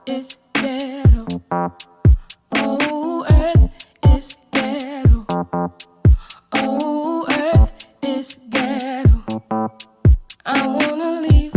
is ghetto. Oh, earth is ghetto. Oh, earth is ghetto. I wanna leave.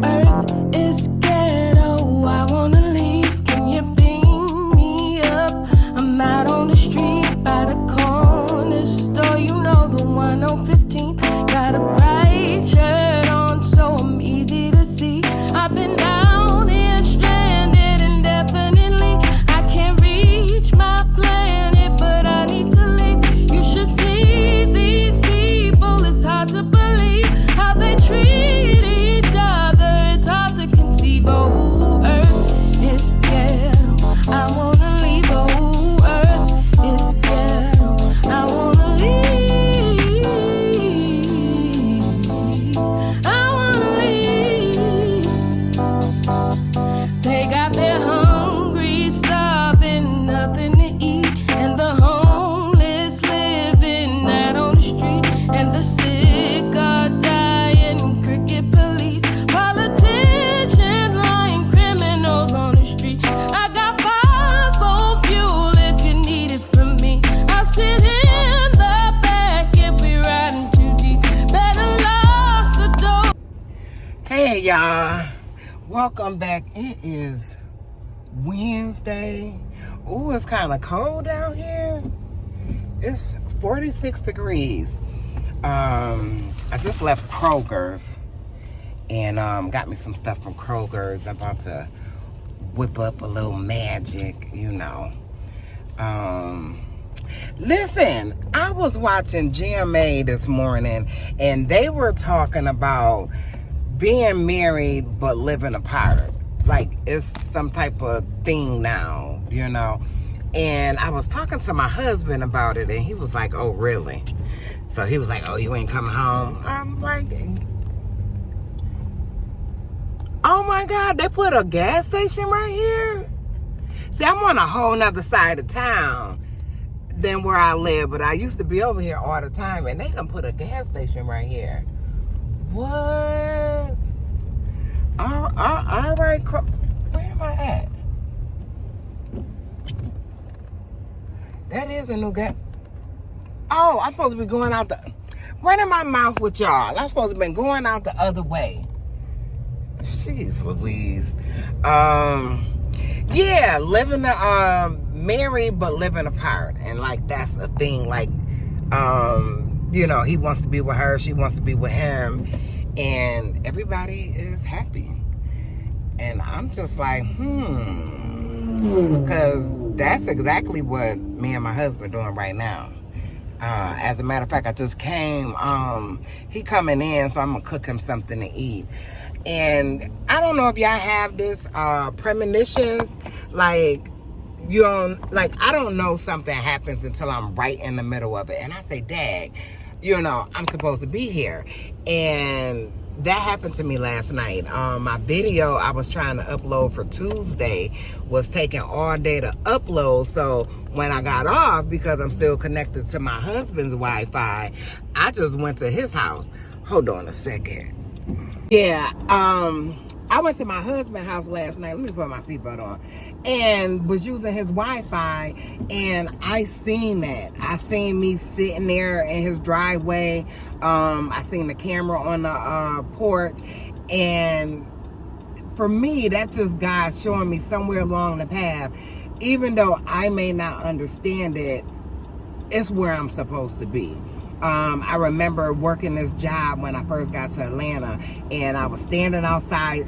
Earth is ghetto. I wanna leave. Can you beam me up? I'm out on the street by the corner store. You know the one on 15th. Got a bright shirt on, so I'm easy to see. I've been down here stranded indefinitely. I can't reach my planet, but I need to leave. You should see these people. It's hard to believe how they treat each other. It's hard to conceive. Oh, earth is ghetto. I wanna leave. Oh, earth is ghetto. I wanna leave. I wanna leave. They got their hungry, starving, nothing to eat, and the homeless living out on the street, and the sick are dying. Cricket police, politicians lying, criminals on the street. I got 5 fuel if you need it from me. I'll sit in the back if we riding too deep. Better lock the door. Hey y'all, welcome back. It is Wednesday. Ooh, it's kind of cold out here. It's 46 degrees. I just left Kroger's and got me some stuff from Kroger's. I'm about to whip up a little magic, you know. Listen, I was watching GMA this morning and they were talking about being married but living apart. Like it's some type of thing now, you know. And I was talking to my husband about it and he was like, oh really? So he was like, oh, you ain't coming home? I'm like, oh my God, they put a gas station right here? See, I'm on a whole nother side of town than where I live, but I used to be over here all the time and they done put a gas station right here. What? All right, where am I at? That is a new gas. Oh, I'm supposed to be going out the... Running my mouth with y'all. I'm supposed to be going out the other way. Jeez Louise. Yeah, living married but living apart. And like that's a thing. Like, you know, he wants to be with her, she wants to be with him. And everybody is happy. And I'm just like, because that's exactly what me and my husband are doing right now. As a matter of fact, I just came, he coming in, so I'm going to cook him something to eat. And I don't know if y'all have this premonitions, like, you don't, like, I don't know something happens until I'm right in the middle of it. And I say, Dad, you know, I'm supposed to be here. And that happened to me last night. My video I was trying to upload for Tuesday was taking all day to upload. So when I got off, because I'm still connected to my husband's Wi-Fi, I just went to his house. Hold on a second. Yeah, I went to my husband's house last night. Let me put my seatbelt on. And was using his Wi-Fi, and I seen that. I seen me sitting there in his driveway. I seen the camera on the porch, and for me, that's just God showing me somewhere along the path, even though I may not understand it, it's where I'm supposed to be. I remember working this job when I first got to Atlanta, and I was standing outside.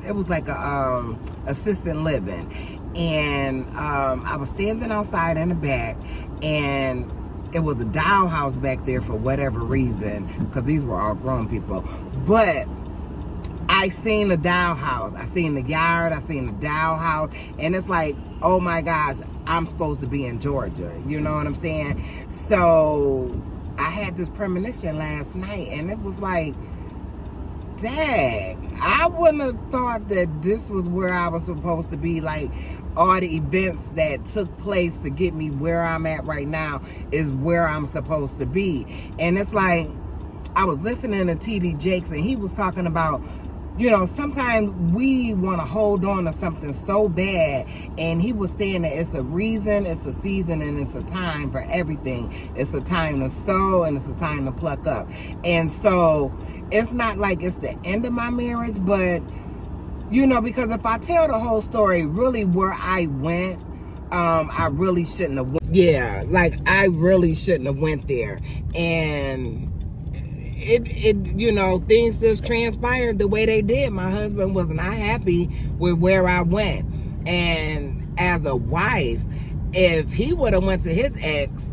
It was like a assisted living, and I was standing outside in the back, and it was a dollhouse back there for whatever reason, because these were all grown people. But I seen the dollhouse, I seen the yard, I seen the dollhouse, and it's like, oh my gosh, I'm supposed to be in Georgia. You know what I'm saying? So I had this premonition last night, and it was like, dang, I wouldn't have thought that this was where I was supposed to be. Like, all the events that took place to get me where I'm at right now is where I'm supposed to be. And it's like, I was listening to T.D. Jakes, and he was talking about sometimes we want to hold on to something so bad. And he was saying that it's a reason, it's a season, and it's a time for everything. It's a time to sow and it's a time to pluck up. And so it's not like it's the end of my marriage, but because if I tell the whole story, really where I went, I really shouldn't have went. Yeah, like I really shouldn't have went there. And things just transpired the way they did. My husband was not happy with where I went. And as a wife, if he would have went to his ex,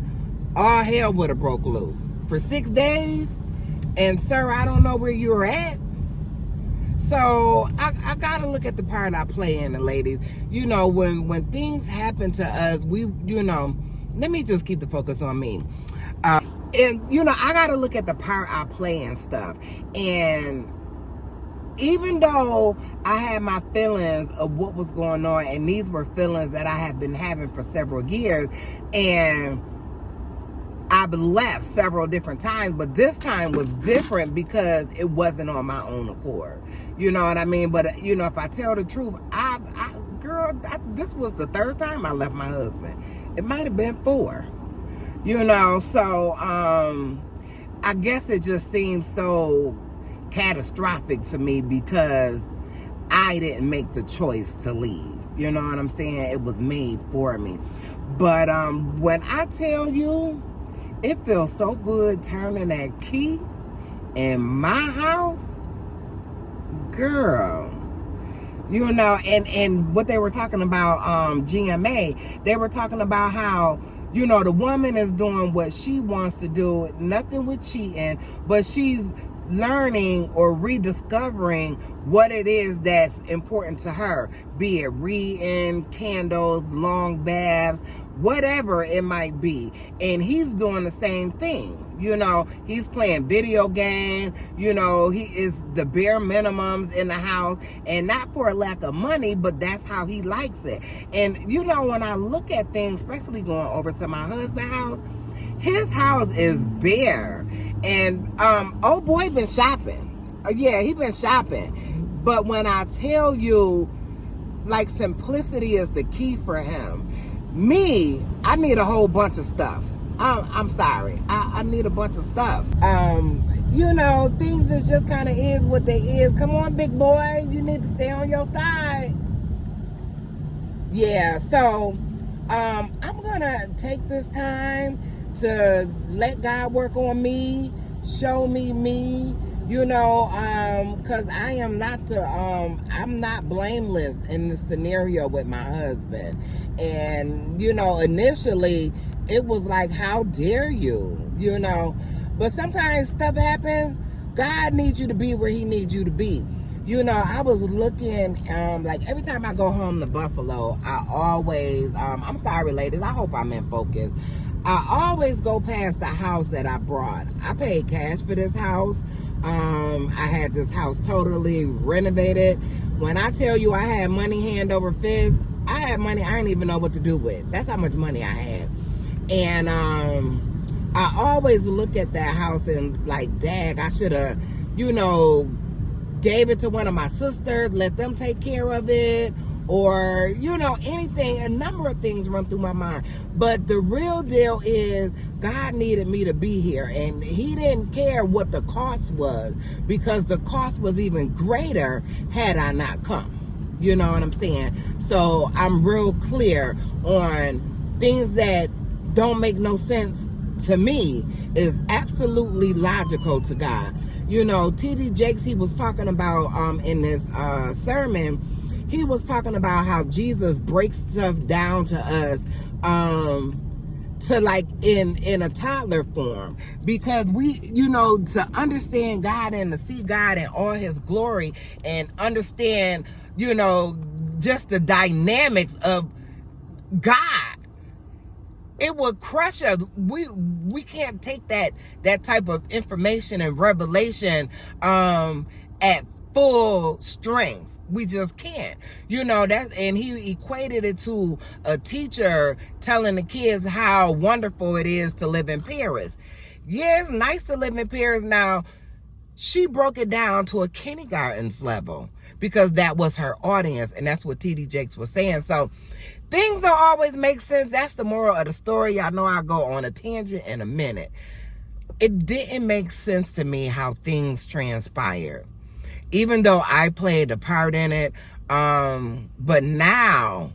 all hell would have broke loose. For 6 days, and sir, I don't know where you're at. So I gotta look at the part I play in it, ladies. When things happen to us, let me just keep the focus on me. And I gotta look at the part I play and stuff. And even though I had my feelings of what was going on, and these were feelings that I had been having for several years, and I've left several different times, but this time was different because it wasn't on my own accord. You know what I mean? But if I tell the truth, this was the 3rd time I left my husband. It might have been 4. So I guess it just seems so catastrophic to me because I didn't make the choice to leave. You know what I'm saying? It was made for me. But when I tell you, it feels so good turning that key in my house, girl. And what they were talking about, GMA, they were talking about how, the woman is doing what she wants to do, nothing with cheating, but she's learning or rediscovering what it is that's important to her, be it reading, candles, long baths, whatever it might be. And he's doing the same thing. He's playing video games. He is the bare minimums in the house, and not for a lack of money, but that's how he likes it. And when I look at things, especially going over to my husband's house, his house is bare. And old boy been shopping. Yeah, he been shopping. But when I tell you, like, simplicity is the key for him. Me, I need a whole bunch of stuff. I'm sorry. I need a bunch of stuff. Things is just kind of is what they is. Come on, big boy. You need to stay on your side. Yeah, so I'm going to take this time to let God work on me, show me, because I am not I'm not blameless in this scenario with my husband. And, initially it was like, how dare you, but sometimes stuff happens. God needs you to be where he needs you to be. I was looking, like every time I go home to Buffalo, I always, I'm sorry ladies, I hope I'm in focus. I always go past the house that I brought. I paid cash for this house. I had this house totally renovated. When I tell you I had money hand over fist, I had money I didn't even know what to do with. That's how much money I had. And I always look at that house and like, dag, I should have, gave it to one of my sisters, let them take care of it, or, anything. A number of things run through my mind. But the real deal is God needed me to be here, and he didn't care what the cost was, because the cost was even greater had I not come. You know what I'm saying? So I'm real clear on things that don't make no sense to me is absolutely logical to God. T.D. Jakes, he was talking about in this sermon, he was talking about how Jesus breaks stuff down to us to like in a toddler form, because we, to understand God and to see God in all his glory and understand, just the dynamics of God, it would crush us. We can't take that type of information and revelation at full strength. We just can't. And he equated it to a teacher telling the kids how wonderful it is to live in Paris. Yeah, it's nice to live in Paris. Now, she broke it down to a kindergarten's level because that was her audience, and that's what TD Jakes was saying. So things don't always make sense. That's the moral of the story. Y'all know I'll go on a tangent in a minute. It didn't make sense to me how things transpired, even though I played a part in it. But now,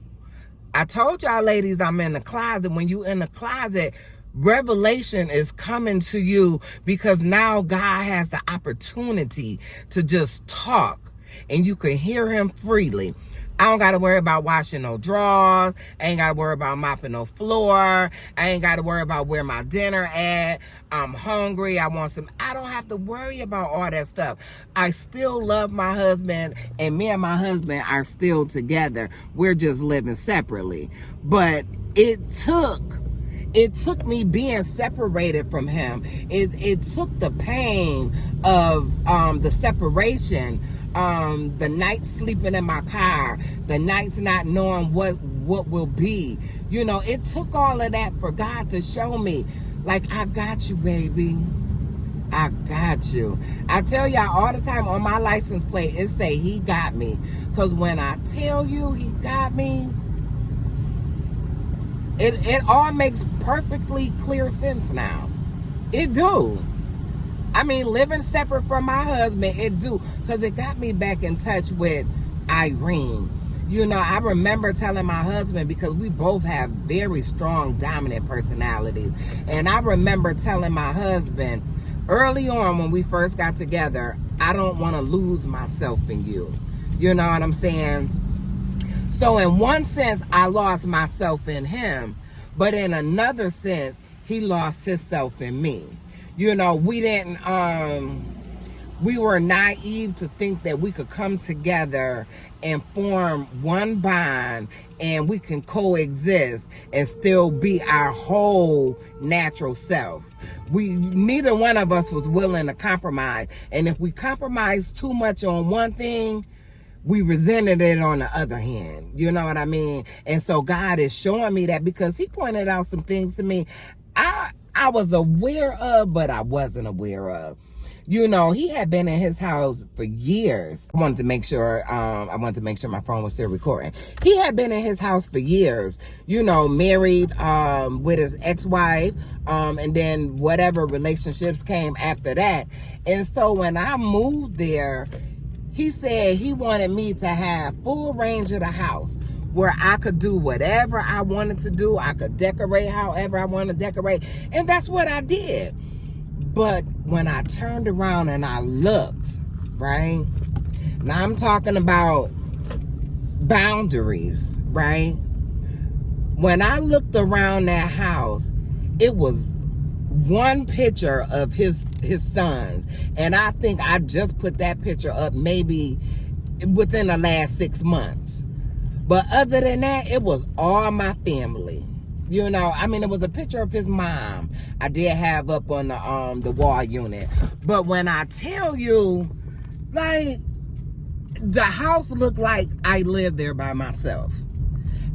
I told y'all ladies I'm in the closet. When you in the closet, revelation is coming to you because now God has the opportunity to just talk and you can hear him freely. I don't got to worry about washing no drawers. I ain't got to worry about mopping no floor. I ain't got to worry about where my dinner at. I'm hungry. I want some. I don't have to worry about all that stuff. I still love my husband, and me and my husband are still together. We're just living separately. But it took me being separated from him. It took the pain of the separation, the nights sleeping in my car, the nights not knowing what will be. You know, it took all of that for God to show me, like, I got you, baby. I got you. I tell y'all all the time on my license plate, it say he got me. Because when I tell you he got me, it all makes perfectly clear sense now. It do. I mean, living separate from my husband, it do. Because it got me back in touch with Irene. You know, I remember telling my husband, because we both have very strong, dominant personalities. And I remember telling my husband, early on when we first got together, I don't want to lose myself in you. You know what I'm saying? So in one sense, I lost myself in him. But in another sense, he lost himself in me. You know, we were naive to think that we could come together and form one bond and we can coexist and still be our whole natural self. Neither one of us was willing to compromise. And if we compromised too much on one thing, we resented it on the other hand. You know what I mean? And so God is showing me that because he pointed out some things to me I was aware of, but I wasn't aware of. You know, he had been in his house for years. I wanted to make sure my phone was still recording. He had been in his house for years, you know, married with his ex-wife, and then whatever relationships came after that. And so when I moved there, he said he wanted me to have full range of the house where I could do whatever I wanted to do. I could decorate however I wanted to decorate. And that's what I did. But when I turned around and I looked, right? Now I'm talking about boundaries, right? When I looked around that house, it was one picture of his sons. And I think I just put that picture up maybe within the last 6 months. But other than that, it was all my family. You know, I mean, it was a picture of his mom I did have up on the wall unit. But when I tell you, like, the house looked like I lived there by myself.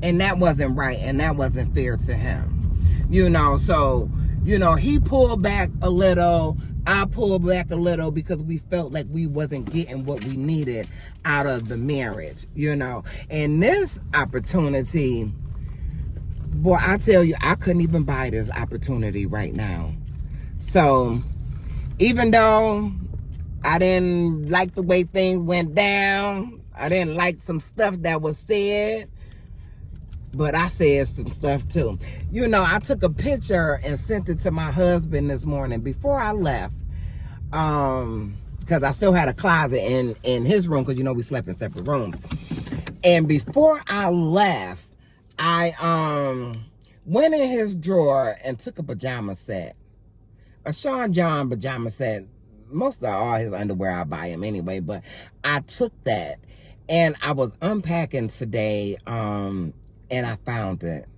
And that wasn't right, and that wasn't fair to him. You know, so, you know, he pulled back a little. I pulled back a little because we felt like we wasn't getting what we needed out of the marriage, you know. And this opportunity, boy, I tell you, I couldn't even buy this opportunity right now. So, even though I didn't like the way things went down, I didn't like some stuff that was said, but I said some stuff too. You know, I took a picture and sent it to my husband this morning before I left. Because I still had a closet in his room, because, you know, we slept in separate rooms. And before I left, I went in his drawer and took a pajama set. A Sean John pajama set. Most of all his underwear I buy him anyway, but I took that. And I was unpacking today, and I found it.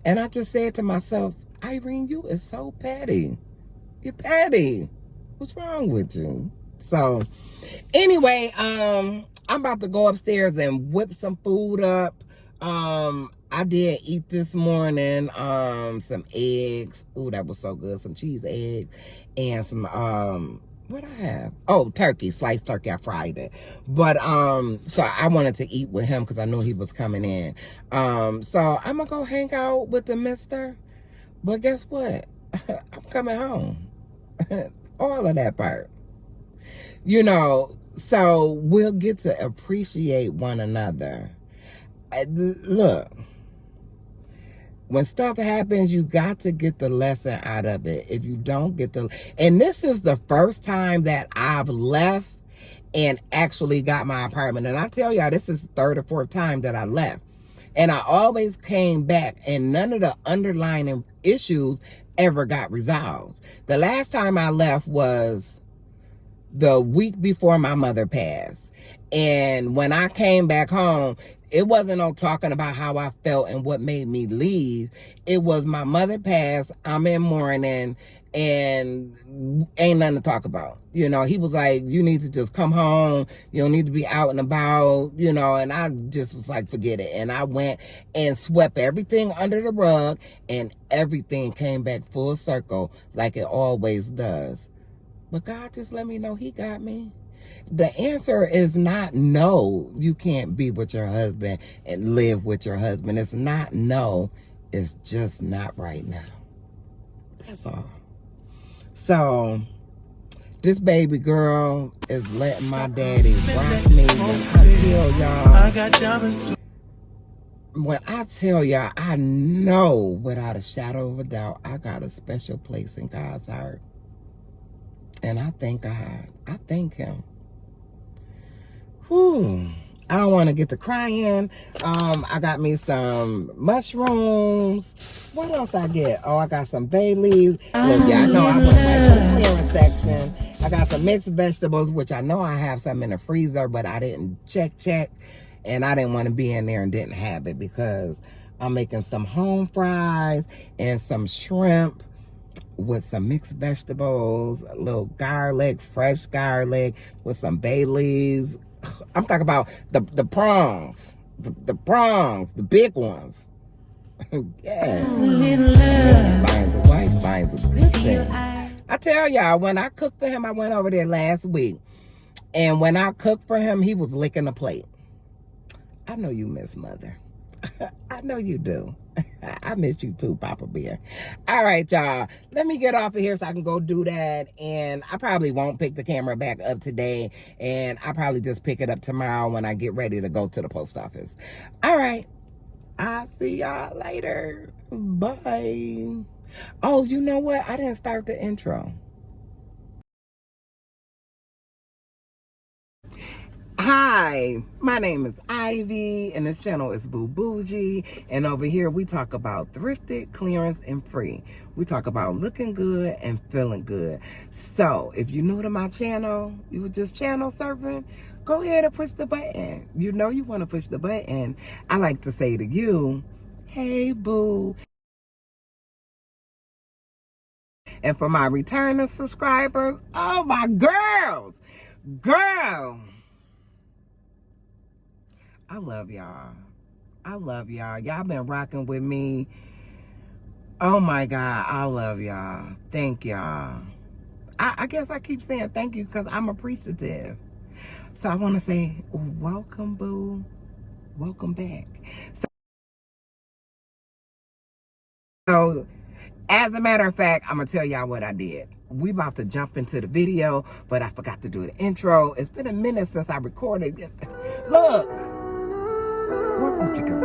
And I just said to myself, Irene, you is so petty. You're petty. What's wrong with you? So, anyway, I'm about to go upstairs and whip some food up. I did eat this morning, some eggs. Ooh, that was so good. Some cheese eggs and some What I have? Oh, turkey, sliced turkey. I fried it. But so I wanted to eat with him because I knew he was coming in. So I'm gonna go hang out with the mister. But guess what? I'm coming home. All of that part. You know, so we'll get to appreciate one another. Look, when stuff happens, you got to get the lesson out of it. If you don't get the, and this is the first time that I've left and actually got my apartment. And I tell y'all, this is the third or fourth time that I left. And I always came back and none of the underlying issues ever got resolved. The last time I left was the week before my mother passed. And when I came back home, it wasn't no talking about how I felt and what made me leave. It was my mother passed, I'm in mourning, and ain't nothing to talk about. You know, he was like, you need to just come home. You don't need to be out and about, you know, and I just was like, forget it. And I went and swept everything under the rug and everything came back full circle like it always does. But God just let me know he got me. The answer is not no, you can't be with your husband and live with your husband. It's not no, it's just not right now. That's all. So, this baby girl is letting my daddy rock me. When I tell y'all, I know without a shadow of a doubt, I got a special place in God's heart. And I thank God. I thank him. Whew. I don't want to get to crying. I got me some mushrooms. What else I get? Oh, I got some bay leaves. Look, yeah, I know I went right to the clearance section. I got some mixed vegetables, which I know I have some in the freezer, but I didn't check. And I didn't want to be in there and didn't have it because I'm making some home fries and some shrimp with some mixed vegetables, a little garlic, fresh garlic with some bay leaves. I'm talking about the prongs, the prongs, the big ones. Yeah. Finds a wife, finds a good thing. I tell y'all, when I cooked for him, I went over there last week. And when I cooked for him, he was licking the plate. I know you miss mother. I know you do. I miss you too, Papa Bear. All right, y'all. Let me get off of here so I can go do that. And I probably won't pick the camera back up today. And I'll probably just pick it up tomorrow when I get ready to go to the post office. All right. I'll see y'all later. Bye. Oh, you know what? I didn't start the intro. Hi, my name is Ivy, and this channel is Boo Bougie, and over here we talk about thrifted, clearance, and free. We talk about looking good and feeling good. So, if you're new to my channel, you were just channel surfing, go ahead and push the button. You know you want to push the button. I like to say to you, hey, boo. And for my returning subscribers, oh, my girls, girl. I love y'all. I love y'all. Y'all been rocking with me. Oh my God, I love y'all. Thank y'all. I guess I keep saying thank you because I'm appreciative. So I want to say, welcome, boo. Welcome back. So, as a matter of fact, I'm going to tell y'all what I did. We about to jump into the video, but I forgot to do the intro. It's been a minute since I recorded. Look. What with you, girl?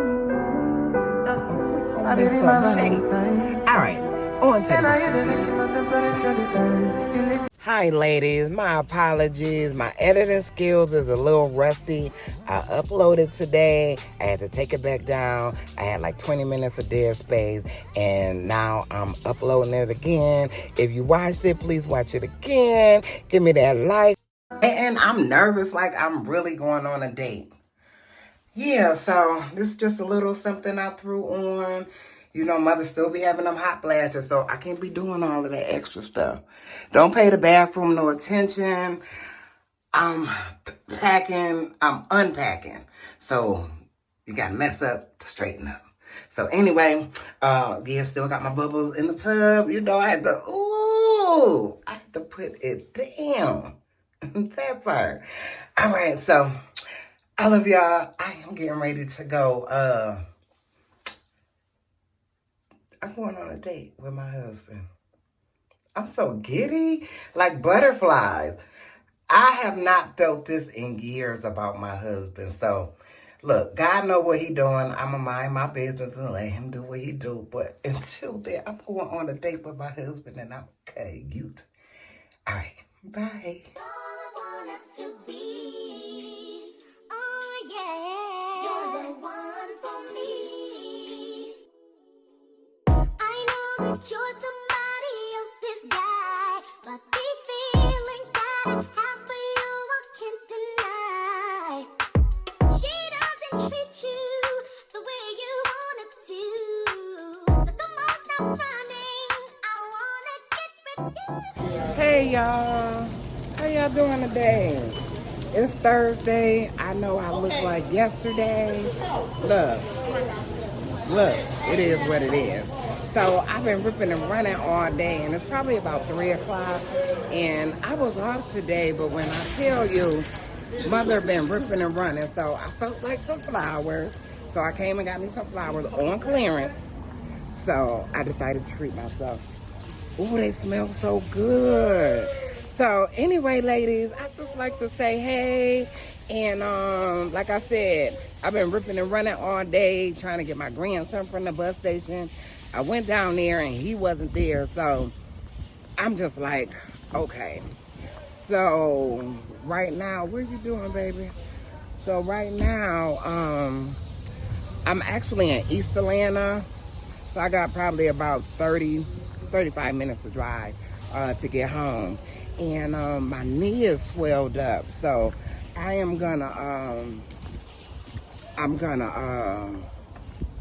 All right, on to the rest of the video. Hi, ladies. My apologies. My editing skills is a little rusty. I uploaded today. I had to take it back down. I had like 20 minutes of dead space, and now I'm uploading it again. If you watched it, please watch it again. Give me that like. And I'm nervous, like I'm really going on a date. Yeah, so this is just a little something I threw on. You know, mother still be having them hot flashes, so I can't be doing all of that extra stuff. Don't pay the bathroom no attention. I'm packing, I'm unpacking. So you gotta mess up to straighten up. So anyway, yeah, still got my bubbles in the tub. You know, I had to, ooh, Oh, I have to put it down. That part. All right, so I love y'all. I am getting ready to go. I'm going on a date with my husband. I'm so giddy, like butterflies. I have not felt this in years about my husband. So, look, God know what he doing. I'ma mind my business and let him do what he do. But until then, I'm going on a date with my husband, and I'm okay. All right, bye. All I want us to be. Oh yeah, you're the one for me. I know that you're somebody else's guy, but these feelings that I have for you I can't deny. She doesn't treat you the way you wanted to. So come on, stop running. I wanna get with you. Hey, y'all. How y'all doing today? It's Thursday. I know I look like yesterday. Look, it is what it is. So I've been ripping and running all day, and it's probably about 3 o'clock. And I was off today, but when I tell you, mother been ripping and running, so I felt like some flowers. So I came and got me some flowers on clearance. So I decided to treat myself. Ooh, they smell so good. So anyway, ladies, I just like to say hey. And like I said, I've been ripping and running all day trying to get my grandson from the bus station. I went down there and he wasn't there. So I'm just like, okay. So right now, what are you doing, baby? So right now, I'm actually in East Atlanta. So I got probably about 35 minutes to drive to get home. And my knee is swelled up. So I am gonna,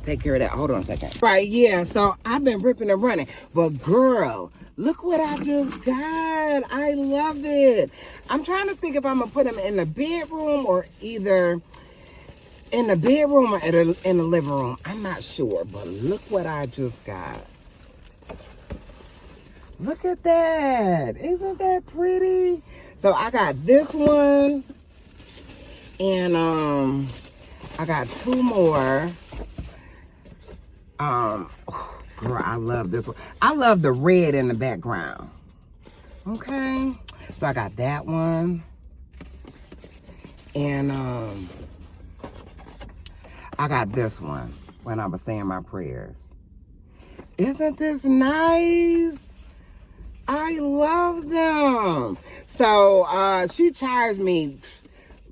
take care of that. Hold on a second. Right, yeah, so I've been ripping and running. But girl, look what I just got. I love it. I'm trying to think if I'm gonna put them in the bedroom or either in the bedroom or in the living room. I'm not sure, but look what I just got. Look at that. Isn't that pretty? So I got this one. And I got 2 more. Girl, I love this one. I love the red in the background. Okay. So I got that one. And I got this one when I was saying my prayers. Isn't this nice? I love them. So she charged me,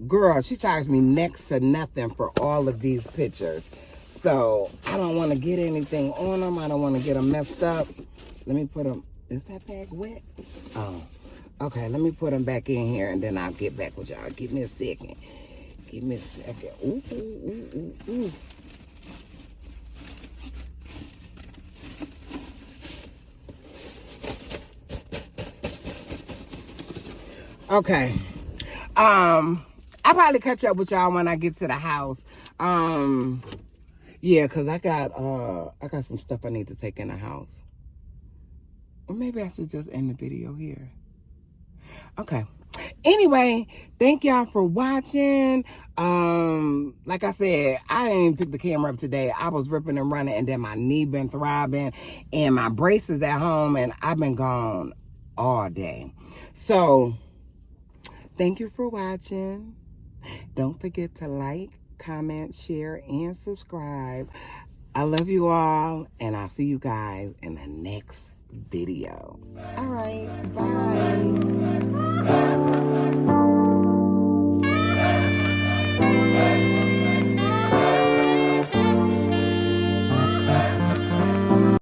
girl, she charged me next to nothing for all of these pictures. So I don't want to get anything on them. I don't want to get them messed up. Let me put them, is that bag wet? Oh, okay, let me put them back in here and then I'll get back with y'all. Give me a second. Give me a second. Ooh, ooh, ooh, ooh, ooh. Okay. I'll probably catch up with y'all when I get to the house. Yeah, cause I got some stuff I need to take in the house. Or maybe I should just end the video here. Okay. Anyway, thank y'all for watching. Like I said, I didn't even pick the camera up today. I was ripping and running, and then my knee been throbbing, and my brace is at home, and I've been gone all day. So thank you for watching. Don't forget to like, comment, share, and subscribe. I love you all, and I'll see you guys in the next video. All right, bye.